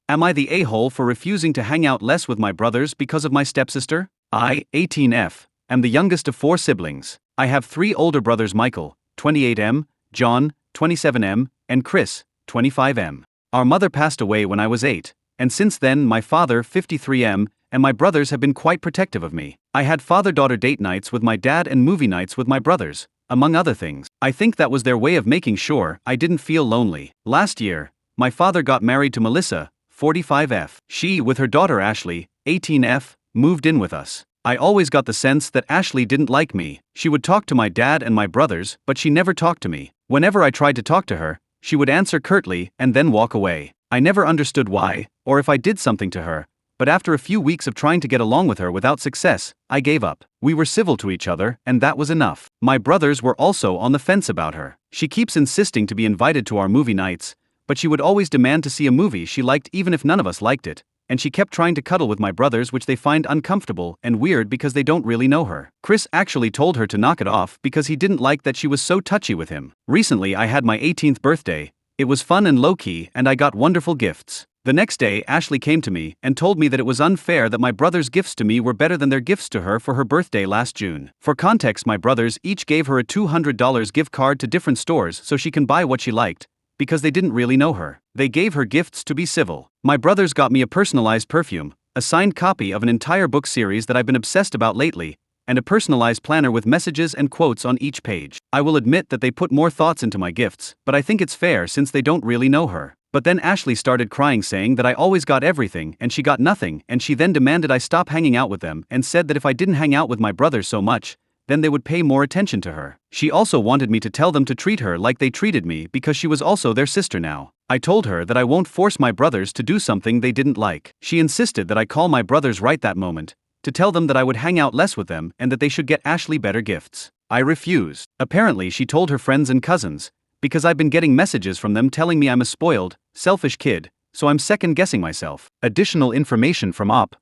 Am I the a-hole for refusing to hang out less with my brothers because of my stepsister? I, 18F, am the youngest of 4 siblings. I have 3 older brothers: Michael, 28M, John, 27M, and Chris, 25M. Our mother passed away when I was 8, and since then my father, 53M, and my brothers have been quite protective of me. I had father-daughter date nights with my dad and movie nights with my brothers, among other things. I think that was their way of making sure I didn't feel lonely. Last year, my father got married to Melissa, 45F. She, with her daughter Ashley, 18F, moved in with us. I always got the sense that Ashley didn't like me. She would talk to my dad and my brothers, but she never talked to me. Whenever I tried to talk to her, she would answer curtly and then walk away. I never understood why, or if I did something to her, but after a few weeks of trying to get along with her without success, I gave up. We were civil to each other, and that was enough. My brothers were also on the fence about her. She keeps insisting to be invited to our movie nights, but she would always demand to see a movie she liked even if none of us liked it, and she kept trying to cuddle with my brothers, which they find uncomfortable and weird because they don't really know her. Chris actually told her to knock it off because he didn't like that she was so touchy with him. Recently I had my 18th birthday. It was fun and low-key, and I got wonderful gifts. The next day Ashley came to me and told me that it was unfair that my brothers' gifts to me were better than their gifts to her for her birthday last June. For context, my brothers each gave her a $200 gift card to different stores so she can buy what she liked, because they didn't really know her. They gave her gifts to be civil. My brothers got me a personalized perfume, a signed copy of an entire book series that I've been obsessed about lately, and a personalized planner with messages and quotes on each page. I will admit that they put more thoughts into my gifts, but I think it's fair since they don't really know her. But then Ashley started crying, saying that I always got everything and she got nothing, and she then demanded I stop hanging out with them and said that if I didn't hang out with my brothers so much, then they would pay more attention to her. She also wanted me to tell them to treat her like they treated me because she was also their sister now. I told her that I won't force my brothers to do something they didn't like. She insisted that I call my brothers right that moment, to tell them that I would hang out less with them and that they should get Ashley better gifts. I refused. Apparently she told her friends and cousins, because I've been getting messages from them telling me I'm a spoiled, selfish kid, so I'm second-guessing myself. Additional information from Op.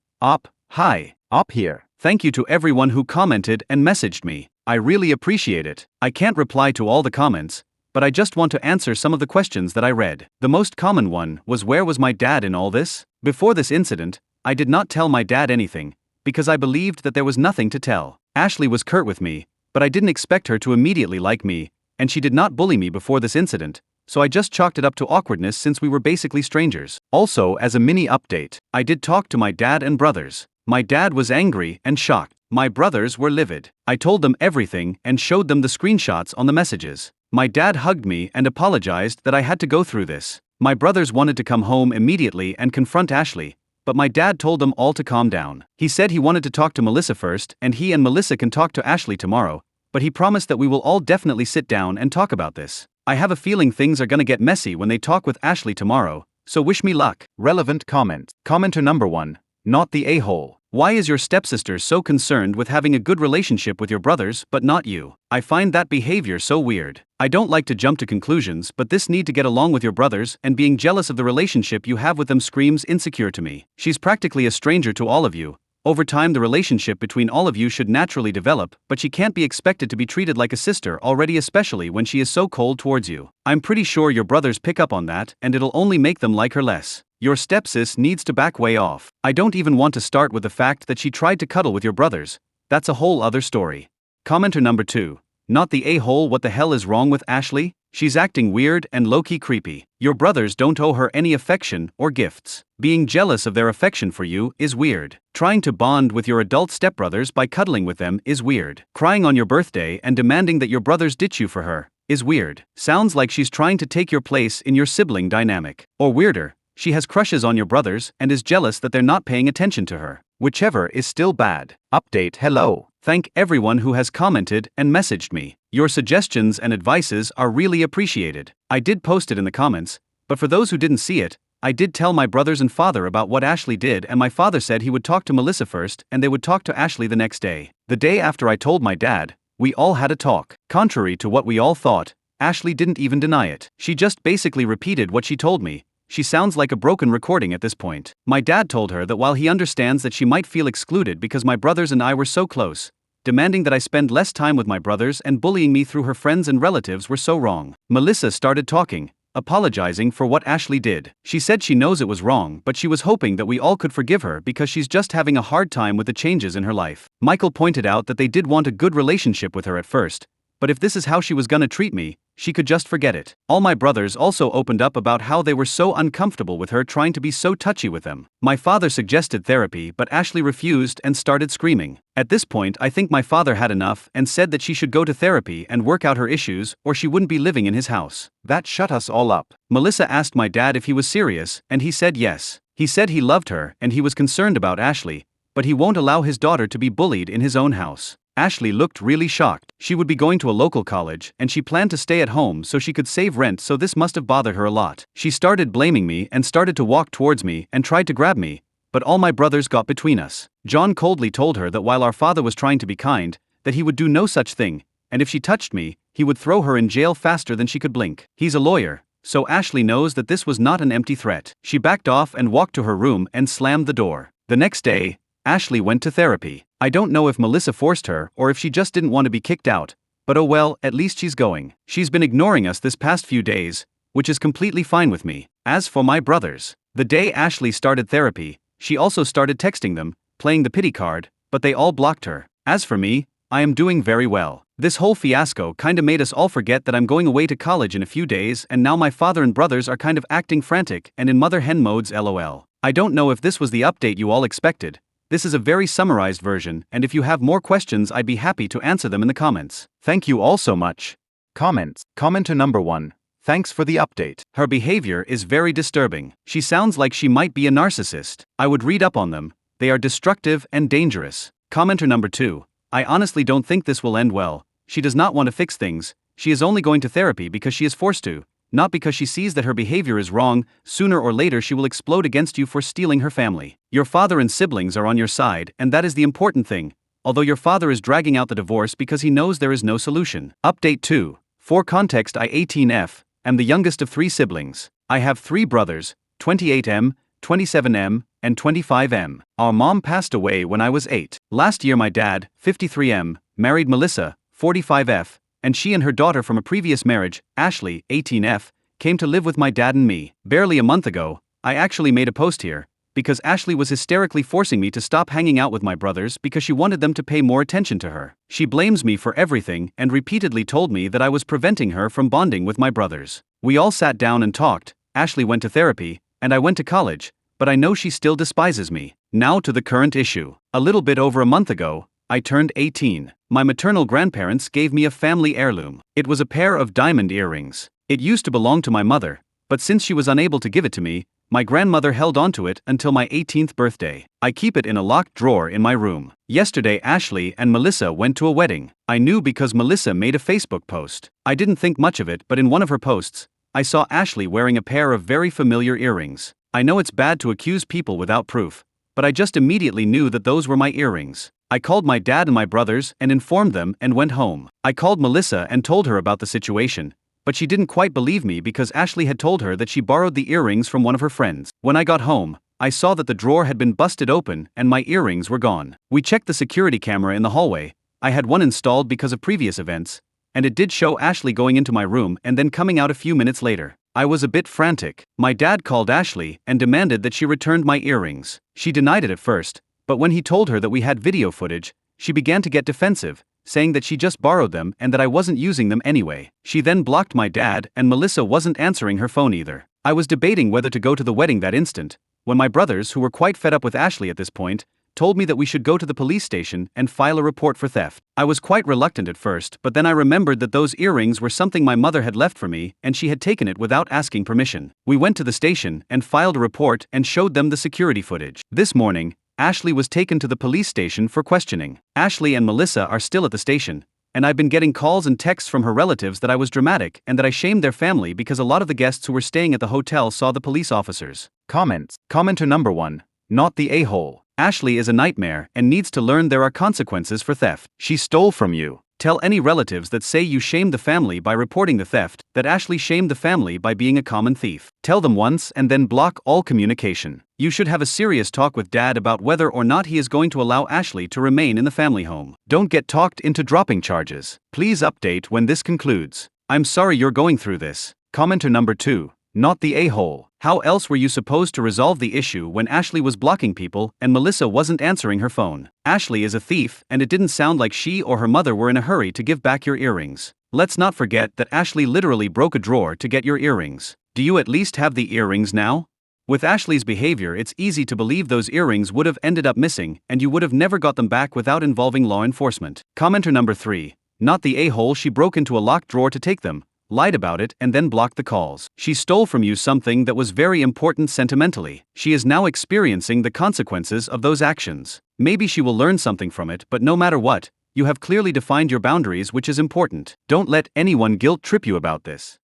Hi. Op here. Thank you to everyone who commented and messaged me. I really appreciate it. I can't reply to all the comments, but I just want to answer some of the questions that I read. The most common one was, where was my dad in all this? Before this incident, I did not tell my dad anything, because I believed that there was nothing to tell. Ashley was curt with me, but I didn't expect her to immediately like me, and she did not bully me before this incident, so I just chalked it up to awkwardness since we were basically strangers. Also, as a mini update, I did talk to my dad and brothers. My dad was angry and shocked. My brothers were livid. I told them everything and showed them the screenshots on the messages. My dad hugged me and apologized that I had to go through this. My brothers wanted to come home immediately and confront Ashley, but my dad told them all to calm down. He said he wanted to talk to Melissa first, and he and Melissa can talk to Ashley tomorrow, but he promised that we will all definitely sit down and talk about this. I have a feeling things are gonna get messy when they talk with Ashley tomorrow, so wish me luck. Relevant comment. Commenter number 1. Not the a-hole. Why is your stepsister so concerned with having a good relationship with your brothers but not you? I find that behavior so weird. I don't like to jump to conclusions, but this need to get along with your brothers and being jealous of the relationship you have with them screams insecure to me. She's practically a stranger to all of you. Over time the relationship between all of you should naturally develop, but she can't be expected to be treated like a sister already, especially when she is so cold towards you. I'm pretty sure your brothers pick up on that, and it'll only make them like her less. Your stepsis needs to back way off. I don't even want to start with the fact that she tried to cuddle with your brothers. That's a whole other story. Commenter number 2. Not the a-hole. What the hell is wrong with Ashley? She's acting weird and low-key creepy. Your brothers don't owe her any affection or gifts. Being jealous of their affection for you is weird. Trying to bond with your adult stepbrothers by cuddling with them is weird. Crying on your birthday and demanding that your brothers ditch you for her is weird. Sounds like she's trying to take your place in your sibling dynamic. Or weirder, she has crushes on your brothers and is jealous that they're not paying attention to her. Whichever is still bad. Update. Hello. Thank everyone who has commented and messaged me. Your suggestions and advices are really appreciated. I did post it in the comments, but for those who didn't see it, I did tell my brothers and father about what Ashley did, and my father said he would talk to Melissa first and they would talk to Ashley the next day. The day after I told my dad, we all had a talk. Contrary to what we all thought, Ashley didn't even deny it. She just basically repeated what she told me. She sounds like a broken recording at this point. My dad told her that while he understands that she might feel excluded because my brothers and I were so close, demanding that I spend less time with my brothers and bullying me through her friends and relatives were so wrong. Melissa started talking, apologizing for what Ashley did. She said she knows it was wrong, but she was hoping that we all could forgive her because she's just having a hard time with the changes in her life. Michael pointed out that they did want a good relationship with her at first, but if this is how she was gonna treat me, she could just forget it. All my brothers also opened up about how they were so uncomfortable with her trying to be so touchy with them. My father suggested therapy, but Ashley refused and started screaming. At this point, I think my father had enough and said that she should go to therapy and work out her issues, or she wouldn't be living in his house. That shut us all up. Melissa asked my dad if he was serious, and he said yes. He said he loved her and he was concerned about Ashley, but he won't allow his daughter to be bullied in his own house. Ashley looked really shocked. She would be going to a local college, and she planned to stay at home so she could save rent, so this must have bothered her a lot. She started blaming me and started to walk towards me and tried to grab me, but all my brothers got between us. John coldly told her that while our father was trying to be kind, that he would do no such thing, and if she touched me, he would throw her in jail faster than she could blink. He's a lawyer, so Ashley knows that this was not an empty threat. She backed off and walked to her room and slammed the door. The next day, Ashley went to therapy. I don't know if Melissa forced her or if she just didn't want to be kicked out, but oh well, at least she's going. She's been ignoring us this past few days, which is completely fine with me. As for my brothers, the day Ashley started therapy, she also started texting them, playing the pity card, but they all blocked her. As for me, I am doing very well. This whole fiasco kinda made us all forget that I'm going away to college in a few days, and now my father and brothers are kind of acting frantic and in mother hen modes, lol. I don't know if this was the update you all expected. This is a very summarized version, and if you have more questions, I'd be happy to answer them in the comments. Thank you all so much. Comments. Commenter number 1. Thanks for the update. Her behavior is very disturbing. She sounds like she might be a narcissist. I would read up on them. They are destructive and dangerous. Commenter number 2. I honestly don't think this will end well. She does not want to fix things. She is only going to therapy because she is forced to, not because she sees that her behavior is wrong. Sooner or later she will explode against you for stealing her family. Your father and siblings are on your side, and that is the important thing, although your father is dragging out the divorce because he knows there is no solution. Update 2. For context, I 18F, am the youngest of 3 siblings. I have 3 brothers, 28M, 27M, and 25M. Our mom passed away when I was 8. Last year my dad, 53M, married Melissa, 45F, and she and her daughter from a previous marriage, Ashley, 18F, came to live with my dad and me. Barely a month ago, I actually made a post here, because Ashley was hysterically forcing me to stop hanging out with my brothers because she wanted them to pay more attention to her. She blames me for everything and repeatedly told me that I was preventing her from bonding with my brothers. We all sat down and talked. Ashley went to therapy, and I went to college, but I know she still despises me. Now to the current issue. A little bit over a month ago, I turned 18. My maternal grandparents gave me a family heirloom. It was a pair of diamond earrings. It used to belong to my mother, but since she was unable to give it to me, my grandmother held onto it until my 18th birthday. I keep it in a locked drawer in my room. Yesterday Ashley and Melissa went to a wedding. I knew because Melissa made a Facebook post. I didn't think much of it, but in one of her posts, I saw Ashley wearing a pair of very familiar earrings. I know it's bad to accuse people without proof, but I just immediately knew that those were my earrings. I called my dad and my brothers and informed them and went home. I called Melissa and told her about the situation, but she didn't quite believe me because Ashley had told her that she borrowed the earrings from one of her friends. When I got home, I saw that the drawer had been busted open and my earrings were gone. We checked the security camera in the hallway. I had one installed because of previous events, and it did show Ashley going into my room and then coming out a few minutes later. I was a bit frantic. My dad called Ashley and demanded that she returned my earrings. She denied it at first, but when he told her that we had video footage, she began to get defensive, saying that she just borrowed them and that I wasn't using them anyway. She then blocked my dad and Melissa wasn't answering her phone either. I was debating whether to go to the wedding that instant, when my brothers, who were quite fed up with Ashley at this point, told me that we should go to the police station and file a report for theft. I was quite reluctant at first, but then I remembered that those earrings were something my mother had left for me and she had taken it without asking permission. We went to the station and filed a report and showed them the security footage. This morning, Ashley was taken to the police station for questioning. Ashley and Melissa are still at the station, and I've been getting calls and texts from her relatives that I was dramatic and that I shamed their family because a lot of the guests who were staying at the hotel saw the police officers. Comments. Commenter number 1. Not the a-hole. Ashley is a nightmare and needs to learn there are consequences for theft. She stole from you. Tell any relatives that say you shamed the family by reporting the theft that Ashley shamed the family by being a common thief. Tell them once and then block all communication. You should have a serious talk with Dad about whether or not he is going to allow Ashley to remain in the family home. Don't get talked into dropping charges. Please update when this concludes. I'm sorry you're going through this. Commenter number 2. Not the a-hole. How else were you supposed to resolve the issue when Ashley was blocking people and Melissa wasn't answering her phone? Ashley is a thief, and it didn't sound like she or her mother were in a hurry to give back your earrings. Let's not forget that Ashley literally broke a drawer to get your earrings. Do you at least have the earrings now? With Ashley's behavior, it's easy to believe those earrings would have ended up missing and you would have never got them back without involving law enforcement. Commenter number 3. Not the a-hole. She broke into a locked drawer to take them, lied about it, and then blocked the calls. She stole from you something that was very important sentimentally. She is now experiencing the consequences of those actions. Maybe she will learn something from it, but no matter what, you have clearly defined your boundaries, which is important. Don't let anyone guilt trip you about this.